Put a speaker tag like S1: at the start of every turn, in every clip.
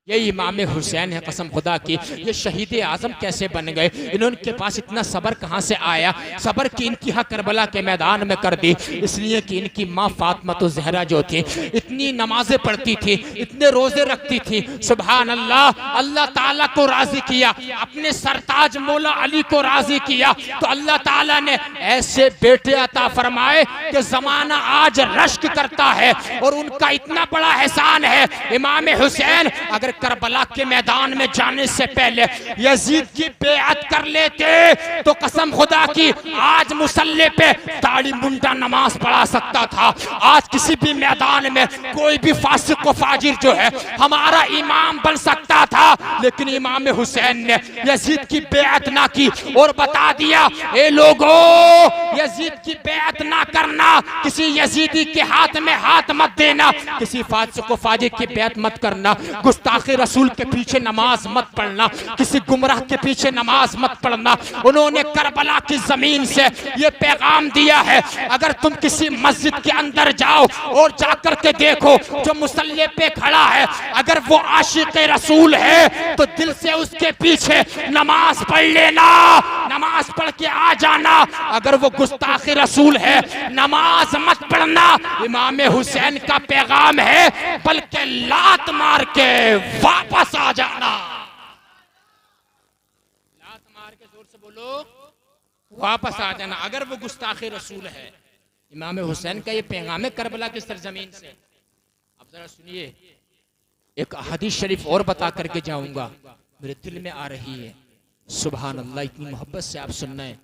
S1: ये इमाम हुसैन है कसम खुदा की। ये शहीद आजम कैसे बन गए? इनके पास इतना सब्र कहाँ से आया? सब्र की इंतहा करबला के मैदान में कर दी, इसलिए कि इनकी माँ फातिमा तो ज़हरा जो थी इतनी नमाजें पढ़ती थी, इतने रोजे रखती थी। सुभान अल्लाह, अल्लाह ताला को राजी किया, अपने सरताज मौला अली को राजी किया, तो अल्लाह ताला ने ऐसे बेटे अता फरमाए कि जमाना आज रश्क करता है। और उनका इतना बड़ा एहसान है, इमाम हुसैन अगर करबला के मैदान में जाने से पहले यजीद की बेअत कर लेते तो कसम खुदा की आज मुसल्ले पे दाढ़ी मुंडा नमाज पढ़ा सकता था। आज किसी भी मैदान में कोई भी फासिक व फाजिर जो है हमारा इमाम बन सकता था, लेकिन इमाम हुसैन ने यजीद की बेअत ना की और बता दिया, ए लोगों, यजीद की बेअत ना करना, किसी यजीदी के हाथ में हाथ मत देना, किसी फासिक व फाजिर की बेअत मत करना, गुस्ताख रसूल के पीछे नमाज मत पढ़ना, किसी गुमराह के पीछे नमाज मत पढ़ना। उन्होंने करबला की जमीन से ये पैगाम दिया है, अगर तुम किसी मस्जिद के अंदर जाओ और जाकर के देखो जो मुसल्ले पे खड़ा है, अगर वो आशिक रसूल है तो दिल से उसके पीछे नमाज पढ़ लेना, नमाज पढ़ के आ जाना। अगर वो गुस्ताख रसूल है नमाज मत पढ़ना। इमाम हुसैन का पैगाम है, बल्कि लात मार के वापस आ जाना। लात मार के जोर से बोलो, वापस आ जाना अगर वो गुस्ताखे रसूल है। इमाम हुसैन का ये पैगाम है करबला की सरजमीन से। अब जरा सुनिए, एक हदीस शरीफ और बता करके जाऊंगा, मेरे दिल में आ रही है। सुभान अल्लाह, इतनी मोहब्बत से आप सुनना है।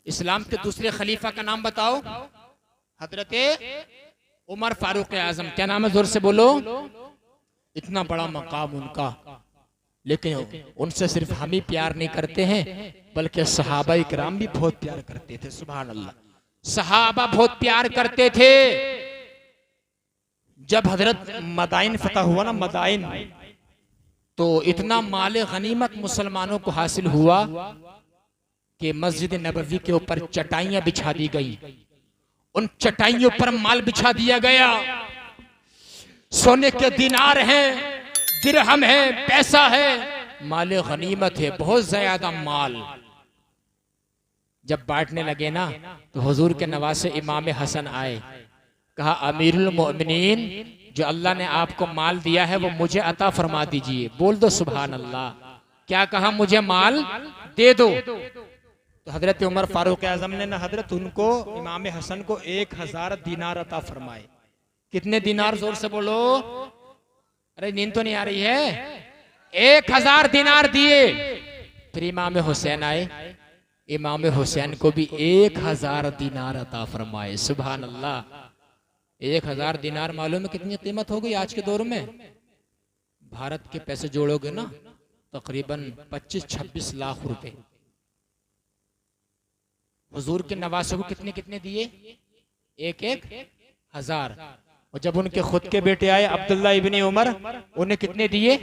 S1: इस्लाम के दूसरे खलीफा का नाम बताओ, हजरत उमर फारूक आजम। क्या नाम है? जोर से बोलो। इतना बड़ा मकाम उनका, लेकिन उनसे सिर्फ हम ही प्यार नहीं करते हैं, बल्कि सहाबा इकराम भी बहुत प्यार करते थे। सुभान अल्लाह, सहाबा बहुत प्यार करते थे। जब हजरत मदाइन फतह हुआ ना, मदाइन, तो इतना माल गनीमत मुसलमानों को हासिल हुआ कि मस्जिद नबवी के ऊपर चटाइयां बिछा दी गई। उन चटाइयों पर माल बिछा दिया गया। सोने के दिनार हैं, दिरहम है, पैसा है, माल गनीमत है, बहुत ज्यादा माल। जब बांटने लगे ना, तो हुजूर के नवासे इमाम हसन आए, कहा, अमीरुल मोमिनीन, जो अल्लाह ने आपको माल दिया है वो मुझे अता फरमा दीजिए। बोल दो सुभान अल्लाह। क्या कहा? मुझे माल दे दो। तो हजरत उमर फारूक आजम ने ना हजरत उनको, इमाम हसन को 1000 दिनार अता फरमाए। कितने दिनार? जोर से बोलो। अरे नींद तो नहीं आ रही है? 1000 दिनार दिए। फिर इमाम हुसैन आए, इमाम हुसैन को भी 1000 दिनार अता फरमाए। सुभान अल्लाह। 1000 दिनार मालूम है कितनी कीमत हो गई आज के दौर में? भारत के पैसे जोड़ोगे ना, तकरीबन 25-26 लाख रुपए। हुजूर के नवासों को कितने कितने दिए? 1-1 हजार। और जब उनके खुद के बेटे आए अब्दुल्ला इब्ने उमर, उन्हें कितने दिए?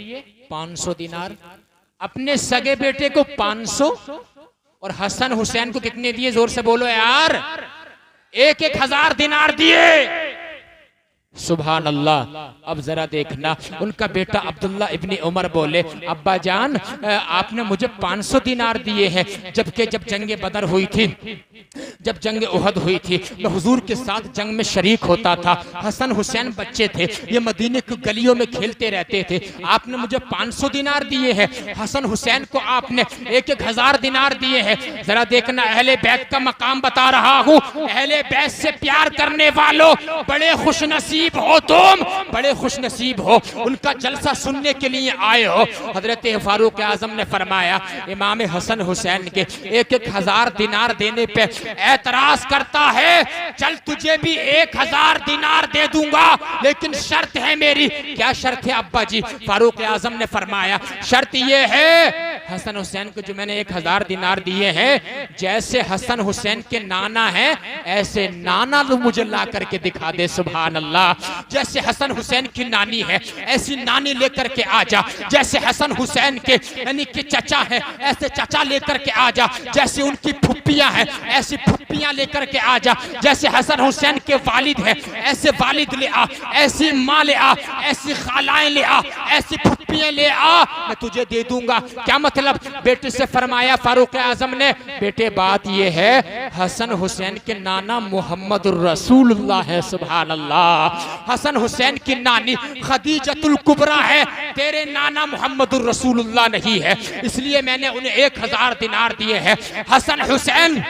S1: 500 दिनार। अपने सगे बेटे को 500 और हसन हुसैन को कितने दिए? जोर से बोलो यार। 1-1 हजार दिनार दिए। सुभान अल्लाह। अब जरा देखना, उनका बेटा अब्दुल्ला इब्ने उमर बोले, अब्बा जान, आपने मुझे 500 दिनार दिए हैं, जबकि जब जंग बदर हुई थी, जब जंग उहद हुई थी, मैं हुजूर के साथ जंग में शरीक होता था। हसन हुसैन बच्चे थे, ये मदीने की गलियों में खेलते रहते थे। आपने मुझे 500 दिनार दिए हैं, हसन हुसैन को आपने 1-1 हजार दिनार दिए हैं। जरा देखना, अहले बैत का मकाम बता रहा हूँ। अहले बैत से प्यार करने वालों, बड़े खुश नसीब हो तुम, बड़े खुश नसीब हो, उनका जलसा सुनने के लिए आए हो। हजरत फारूक आजम ने फरमाया, इमाम हसन हुसैन के 1-1 हजार दिनार देने पे एतराज करता है, चल तुझे भी 1000 दिनार दे दूंगा, लेकिन शर्त है मेरी। क्या शर्त है अब्बा जी? फारूक आजम ने फरमाया, शर्त ये है, हसन हुसैन को जो मैंने 1000 दिनार दिए हैं, जैसे हसन हुसैन के नाना है ऐसे नाना तो मुझे ला करके दिखा दे। सुभान अल्लाह। जैसे हसन हुसैन की नानी है ऐसी नानी लेकर के आ जा, जैसे हसन हुसैन के यानी कि चचा है ऐसे चचा लेकर के आ जा, जैसे उनकी फुप्पियां हैं ऐसी फुप्पियां लेकर के आ जा, जैसे हसन हुसैन के वालिद है ऐसे वालिद ले आ, ऐसी माँ ले आ, ऐसी खालाएं ले आ, ऐसी फुप्पी बकरियां ले आ, मैं तुझे दे दूंगा। क्या मतलब? बेटे से फरमाया फारूक आजम ने, बेटे बात ये है हसन हुसैन के नाना मोहम्मद रसूलुल्लाह है। सुभान अल्लाह। हसन हुसैन की नानी खदीजतुल कुबरा है, तेरे नाना मोहम्मद रसूलुल्लाह नहीं है, इसलिए मैंने उन्हें 1000 दिनार दिए हैं। हसन हुसैन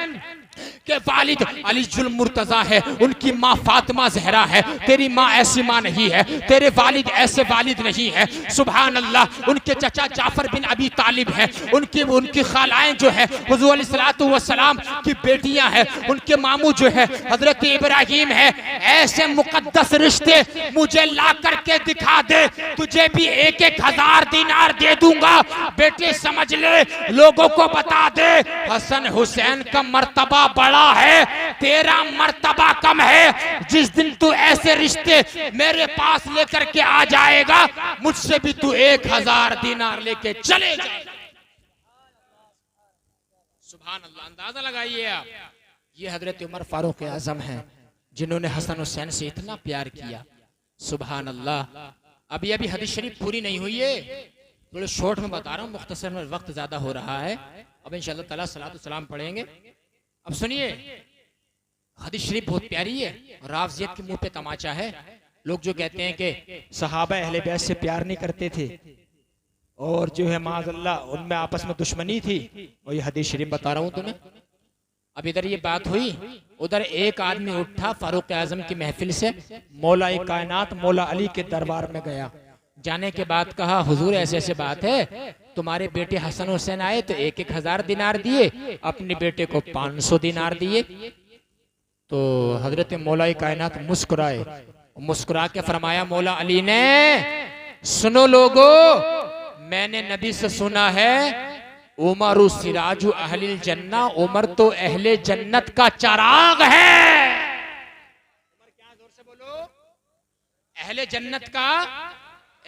S1: के वालिद अली जुल मुर्तजा है, उनकी माँ फातिमा जहरा है। तेरी माँ ऐसी माँ नहीं है, तेरे वालिद ऐसे वालिद नहीं है। सुभान अल्लाह। उनके चचा जाफर बिन अबी तालिब है, उनकी खालाएं जो है हुजूर अलैहिस्सलातु वस्सलाम की बेटियां हैं, उनके मामू जो है हजरत इब्राहिम है। ऐसे मुकद्दस रिश्ते मुझे ला करके दिखा दे, तुझे भी 1000 दिनार दे दूंगा। बेटे समझ ले, लोगों को बता दे, हसन हुसैन का मर्तबा बड़ा है, तेरा मर्तबा कम है। जिस दिन तू ऐसे रिश्ते मेरे पास लेकर के आ जाएगा, मुझसे भी तू 1000 दिनार लेके चले जाएगा। सुभान अल्लाह। अंदाजा लगाइए आप, ये हजरत उमर फारूक आजम हैं जिन्होंने हसन हुसैन से इतना प्यार किया। सुभान अल्लाह। अभी हदीस शरीफ पूरी नहीं हुई है, थोड़े शॉर्ट में बता रहा हूँ, मुख्तसर में, वक्त ज्यादा हो रहा है। अब इंशाअल्लाह ताला सलातो सलाम पढ़ेंगे। अब सुनिए, हदीस शरीफ बहुत प्यारी है, रावजियत के मुंह पे तमाचा है। लोग जो कहते हैं कि सहाबा अहले बैत से प्यार नहीं करते थे और जो है माज़अल्लाह उनमें आपस में दुश्मनी थी, और ये हदीस शरीफ बता रहा हूं तुम्हें। अब इधर ये बात हुई, उधर एक आदमी उठा फारूक आजम की महफिल से, मौला कायनात मौला अली के दरबार में गया। जाने के बाद कहा, हुजूर ऐसे ऐसे बात है, तुम्हारे बेटे हसन हुसैन आए तो 1000 दिनार दिए, अपने बेटे को 500 दिनार दिए। तो हजरत मौला कायनात मुस्कुराए, मुस्कुरा के फरमाया मौला अली ने, सुनो लोगो, मैंने नबी से सुना है उमर सिराजु अहलिल जन्ना, उमर तो अहले जन्नत का चराग है। उमर क्या, जोर से बोलो, अहले जन्नत का,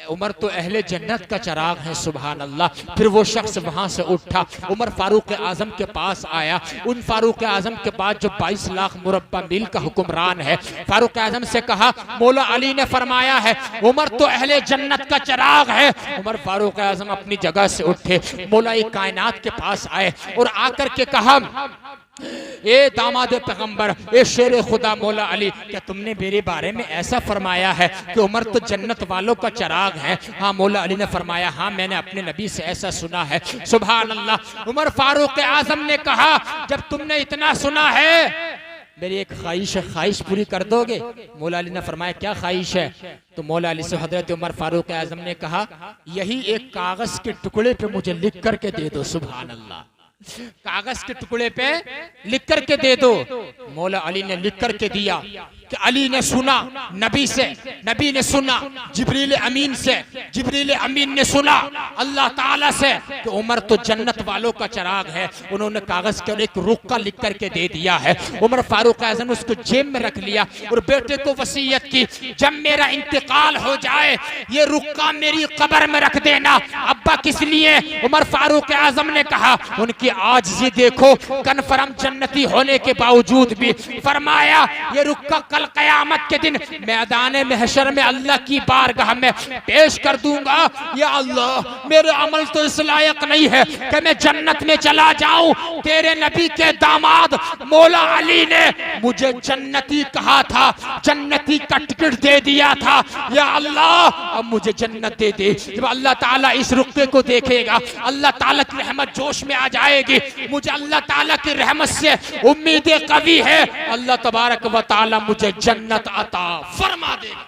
S1: उमर तो अहले जन्नत का चराग है। सुभान अल्लाह। फिर वो शख्स वहां से उठा, उमर फारूक आजम के पास आया। उन फारूक आजम के पास जो 22 लाख मुरब्बा मील का हुक्मरान है, फारूक आजम से कहा, मौला अली ने फरमाया है उमर तो अहले जन्नत का चराग है। उमर फारूक आजम अपनी जगह से उठे, मौला कायनात के पास आए और आकर के कहा, ए दामाद पैगंबर, ए शेर खुदा मौला अली, क्या तुमने मेरे बारे में ऐसा फरमाया है कि उमर तो जन्नत वालों का चराग है? हाँ। मौला अली ने फरमाया, हाँ मैंने अपने नबी से ऐसा सुना है। सुभान अल्लाह। उमर फारूक आजम ने कहा, जब तुमने इतना सुना है, मेरी एक ख्वाहिश पूरी कर दोगे? मौला अली ने फरमाया, क्या ख्वाहिश है? तो मौला अली से हजरत उमर फारूक आजम ने कहा, यही एक कागज के टुकड़े पे मुझे लिख करके दे दो। सुभान अल्लाह। कागज के टुकड़े पे लिख करके दे दो। मौला अली ने लिख करके दिया कि अली ने सुना नबी से, नबी ने सुना जिब्रील अमीन से, जिब्रील अमीन ने सुना अल्लाह ताला से कि उमर तो जन्नत वालों का चराग है। उन्होंने कागज के एक रुक्का लिख करके दे दिया है। उमर फारूक आजम उसको जेब में रख लिया और बेटे को वसीयत की, जब मेरा इंतकाल हो जाए ये रुक्का मेरी कब्र में रख देना। अब्बा किस लिए? उमर फारूक आजम ने कहा, उनकी आजिज़ी देखो, कन्फर्म जन्नती होने के बावजूद भी फरमाया, ये रुक्का कल कयामत के दिन मैदान महशर में अल्लाह की बारगाह में पेश कर दूंगा। या अल्लाह, मेरे अमल तो इस लायक नहीं है कि मैं जन्नत में चला जाऊं। तेरे नबी के दामाद मौला अली ने मुझे जन्नती कहा था, जन्नती का टिकट दे दिया था। या अल्लाह, अब मुझे जन्नत दे दे। जब अल्लाह ताला इस रुक्के को देखेगा, अल्लाह ताला की रहमत जोश में आ जाएगी। मुझे अल्लाह ताला की रहमत से उम्मीद कवी है, अल्लाह तबारक व ताला मुझे जन्नत अता फरमा देगा।